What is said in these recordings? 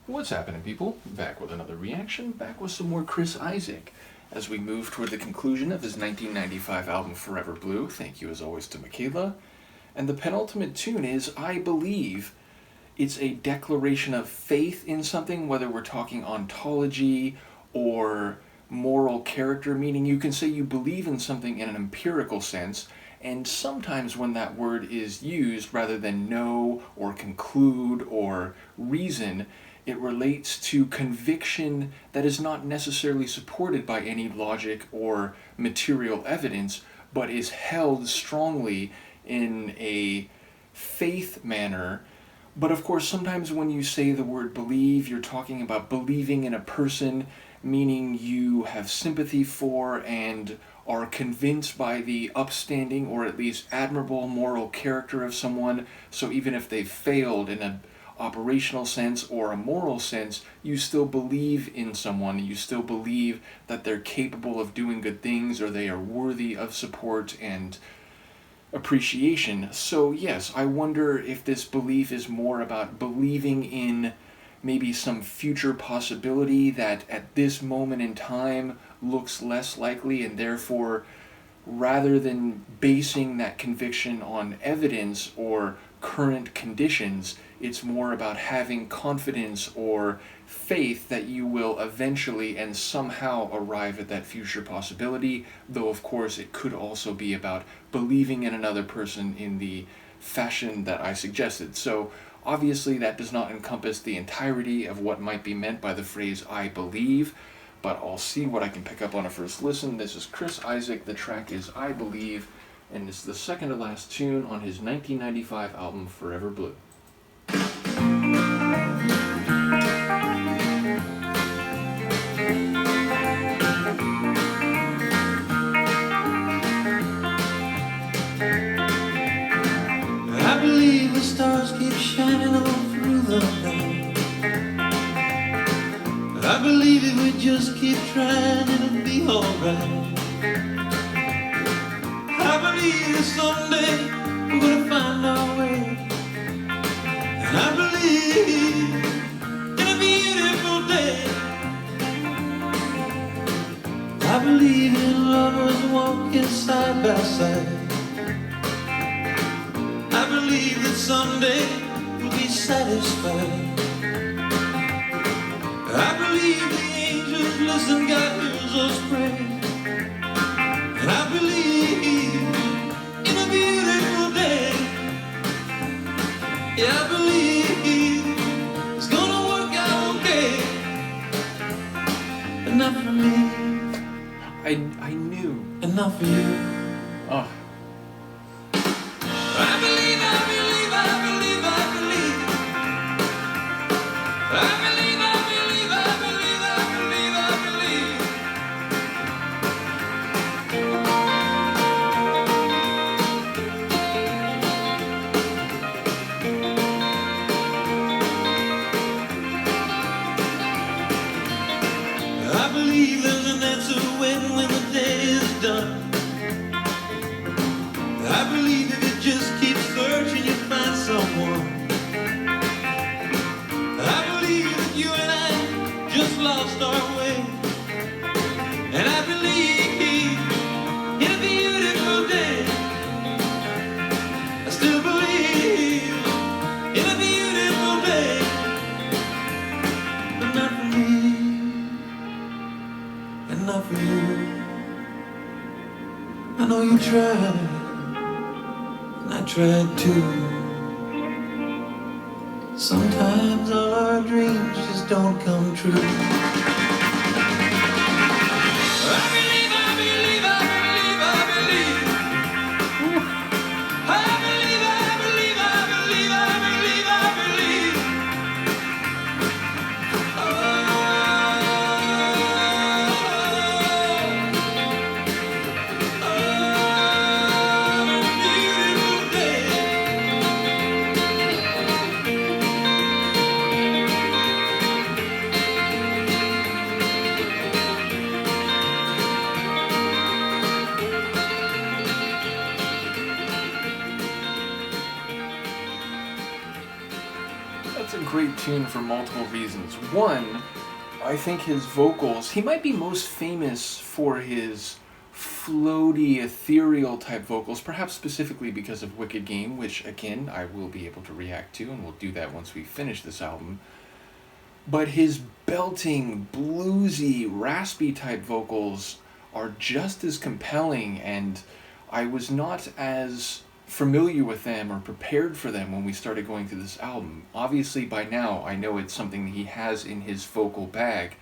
What's happening, people? Back with another reaction, back with some more Chris Isaak. As we move toward the conclusion of his 1995 album Forever Blue, thank you as always to Michaela. And the penultimate tune is I Believe. It's a declaration of faith in something, whether we're talking ontology or moral character, meaning you can say you believe in something in an empirical sense, and sometimes when that word is used, rather than know or conclude or reason, it relates to conviction that is not necessarily supported by any logic or material evidence, but is held strongly in a faith manner. But of course, sometimes when you say the word believe, you're talking about believing in a person, meaning you have sympathy for and are convinced by the upstanding or at least admirable moral character of someone. So even if they've failed in an operational sense or a moral sense, you still believe in someone. You still believe that they're capable of doing good things or they are worthy of support and appreciation. So yes, I wonder if this belief is more about believing in maybe some future possibility that at this moment in time looks less likely, and therefore rather than basing that conviction on evidence or current conditions, it's more about having confidence or faith that you will eventually and somehow arrive at that future possibility, though of course it could also be about believing in another person in the fashion that I suggested. So obviously that does not encompass the entirety of what might be meant by the phrase I believe, but I'll see what I can pick up on a first listen. This is Chris Isaak, the track is I Believe, and it's the second to last tune on his 1995 album Forever Blue. I believe the stars keep shining all through the night. I believe if we just keep trying, it'll be alright. I believe that someday we're gonna find our way. And I believe in a beautiful day. I believe in lovers walking side by side. I believe that someday we'll be satisfied. I believe the angels listen, God hears us pray. And I believe in a beautiful day. Yeah, I believe it's gonna work out okay. But not for me. I knew. And not for you. Oh. I believe, I believe, I believe, I believe. I believe, I believe, I believe, I believe, I believe. I believe there's an answer when the day is done. I believe if you just keep searching, you find someone. I believe that you and I just lost our way. And I believe in a beautiful day. I still believe in a beautiful day. But not for me, and not for you. I know you tried. I tried to. Sometimes all our dreams just don't come true. I believe, I believe, I believe, I believe. I believe, I believe, I believe, I believe, I believe. Beautiful day. tune for multiple reasons. One, I think his vocals, he might be most famous for his floaty, ethereal type vocals, perhaps specifically because of Wicked Game, which again, I will be able to react to, and we'll do that once we finish this album. But his belting, bluesy, raspy type vocals are just as compelling, and I was not as familiar with them or prepared for them when we started going through this album. Obviously, by now, I know it's something he has in his vocal bag,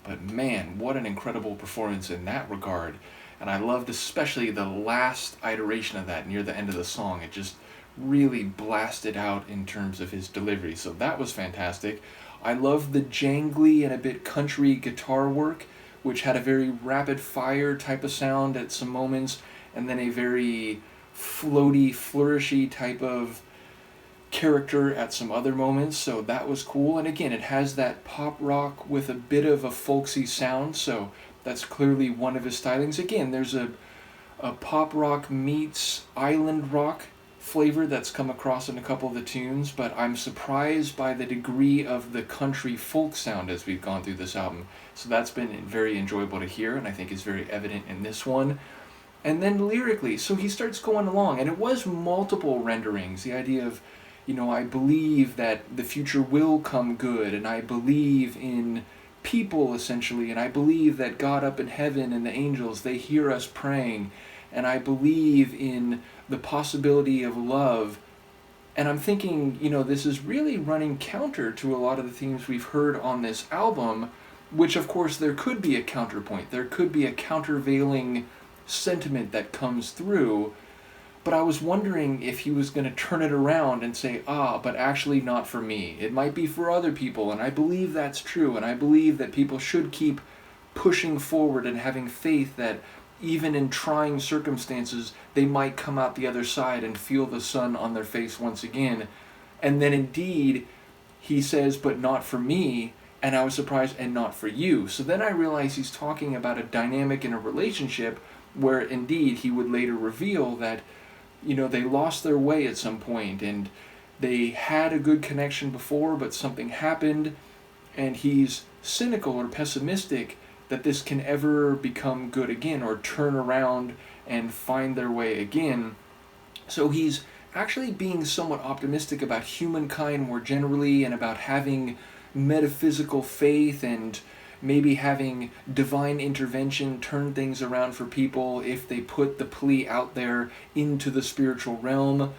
but man, what an incredible performance in that regard. And I loved especially the last iteration of that near the end of the song. It just really blasted out in terms of his delivery, so that was fantastic. I loved the jangly and a bit country guitar work, which had a very rapid fire type of sound at some moments, and then a very floaty, flourishy type of character at some other moments, so that was cool. And again, it has that pop rock with a bit of a folksy sound, so that's clearly one of his stylings. Again, there's a pop rock meets island rock flavor that's come across in a couple of the tunes, but I'm surprised by the degree of the country folk sound as we've gone through this album. So that's been very enjoyable to hear, and I think is very evident in this one. And then lyrically, so he starts going along, and it was multiple renderings. The idea of, I believe that the future will come good, and I believe in people, essentially, and I believe that God up in heaven and the angels, they hear us praying, and I believe in the possibility of love. And I'm thinking, this is really running counter to a lot of the themes we've heard on this album, which of course there could be a counterpoint, there could be a countervailing sentiment that comes through, but I was wondering if he was going to turn it around and say, but actually not for me. It might be for other people, and I believe that's true, and I believe that people should keep pushing forward and having faith that even in trying circumstances, they might come out the other side and feel the sun on their face once again. And then indeed, he says, but not for me, and I was surprised, and not for you. So then I realized he's talking about a dynamic in a relationship where indeed he would later reveal that, they lost their way at some point, and they had a good connection before, but something happened, and he's cynical or pessimistic that this can ever become good again or turn around and find their way again. So he's actually being somewhat optimistic about humankind more generally, and about having metaphysical faith and maybe having divine intervention turn things around for people if they put the plea out there into the spiritual realm,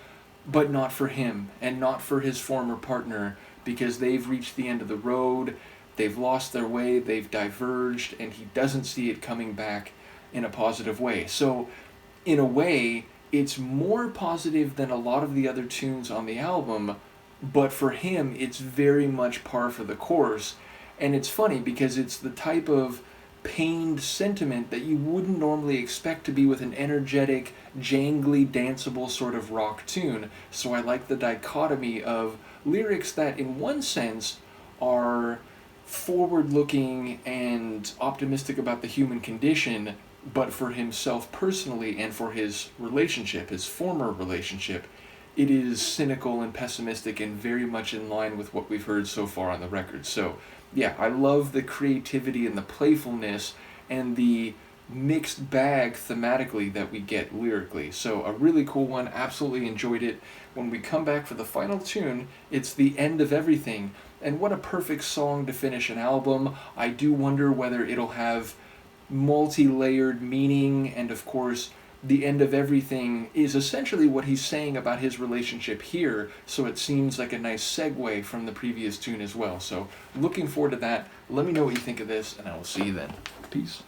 but not for him and not for his former partner, because they've reached the end of the road, they've lost their way, they've diverged, and he doesn't see it coming back in a positive way. So in a way, it's more positive than a lot of the other tunes on the album, but for him, it's very much par for the course. And it's funny because it's the type of pained sentiment that you wouldn't normally expect to be with an energetic, jangly, danceable sort of rock tune. So I like the dichotomy of lyrics that in one sense are forward-looking and optimistic about the human condition, but for himself personally and for his relationship, his former relationship, it is cynical and pessimistic and very much in line with what we've heard so far on the record. So yeah, I love the creativity and the playfulness and the mixed bag thematically that we get lyrically. So a really cool one, absolutely enjoyed it. When we come back for the final tune, it's The End of Everything. And what a perfect song to finish an album. I do wonder whether it'll have multi-layered meaning, and of course, the end of everything is essentially what he's saying about his relationship here, so it seems like a nice segue from the previous tune as well. So looking forward to that. Let me know what you think of this, and I will see you then. Peace.